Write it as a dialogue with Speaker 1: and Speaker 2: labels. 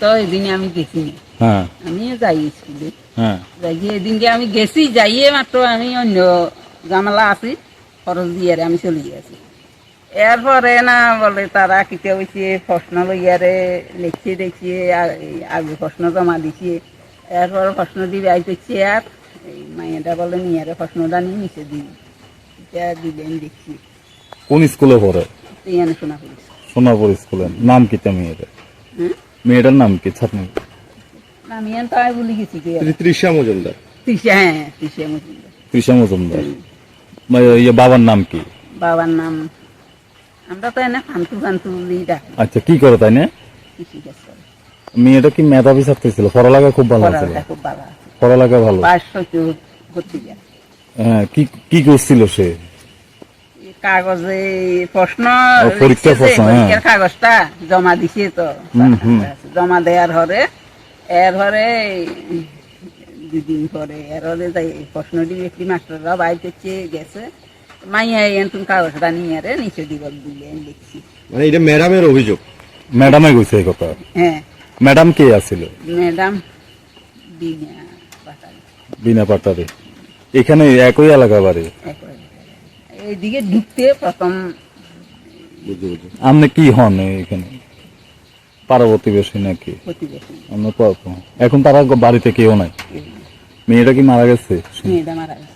Speaker 1: তো এদিনে আমি গেছি না।
Speaker 2: হ্যাঁ
Speaker 1: আমিও যাই স্কুলে,
Speaker 2: হ্যাঁ
Speaker 1: যাই এদিনকে আমি গেছি, যাইয়ে মাত্র আমি অন্য জামেলা আছি, খরচ দিয়ে আমি চলে গেছি। এরপরে না বলে তারা কিতে হয়েছে প্রশ্ন লইয়ারে লিখিয়ে দেখিয়ে আগে প্রশ্ন জমা দিছে। এরপর প্রশ্ন দিবে আইতেছে, আর এই মাইয়াটা বলে নিয়ারে প্রশ্নটা নিয়ে নিচে দিই, এটা দিবেন দেখছি।
Speaker 2: কোন স্কুলে পড়ে?
Speaker 1: ইয়ানে শোনা করিস।
Speaker 2: সোনাপুর স্কুলের নাম কি মেয়েটার?
Speaker 1: হ্যাঁ,
Speaker 2: মেয়েটার নাম কি ছাত্রী?
Speaker 1: আমি ইয়ান তাই বলি গেছি কি
Speaker 3: তৃষা মজুমদার।
Speaker 1: তৃষা, হ্যাঁ তৃষা মজুমদার।
Speaker 2: তৃষা মজুমদার। ইয়ে বাবার নাম কি?
Speaker 1: বাবার নাম আমরা তো এনে ফান্তু ফান্তু ডাকি,
Speaker 2: আচ্ছা, কি করে তাই না?
Speaker 1: কৃষিকাজ করে।
Speaker 2: মেয়েটা কি মেধাবী ছাত্রী ছিল? পড়ালেখা খুব ভালো ছিল?
Speaker 1: পড়ালেখা খুব ভালো আছে,
Speaker 2: পড়ালেখা ভালো।
Speaker 1: 500 ভর্তি যায়।
Speaker 2: হ্যাঁ, কি কি করছিল সে?
Speaker 1: কাগজে প্রশ্ন
Speaker 2: পরীক্ষার
Speaker 1: লিখছে,
Speaker 2: প্রশ্ন, হ্যাঁ।
Speaker 1: পরীক্ষার কাগজটা জমা দিছে তো, জমা দেওয়ার হরে এর হরে 2 দিন পরে এর হরে যাই প্রশ্ন দিবে, একটি মাস্টাররা বাইতে গেছে, মাইয়া তুমি কাগজটা নিয়ে আরে নিচে দিলেন লিখছি।
Speaker 3: মানে এটা ম্যাডামের অভিযোগ?
Speaker 2: ম্যাডামে কইছে এই কথা?
Speaker 1: হ্যাঁ,
Speaker 2: ম্যাডাম কে আছিল?
Speaker 1: ম্যাডাম বিনা পাটালি।
Speaker 2: বিনা পাটারি। এখানে একই এলাকা বাড়ি?
Speaker 1: এইদিকে ঢুকতে প্রথম
Speaker 2: আপনি কি হন এখানে? পার্বতীবেশী নাকি?
Speaker 1: প্রতিবেশী
Speaker 2: এখন তারা বাড়িতে কেউ নাই? মেয়েটা কি মারা গেছে?
Speaker 1: মেয়েটা মারা গেছে।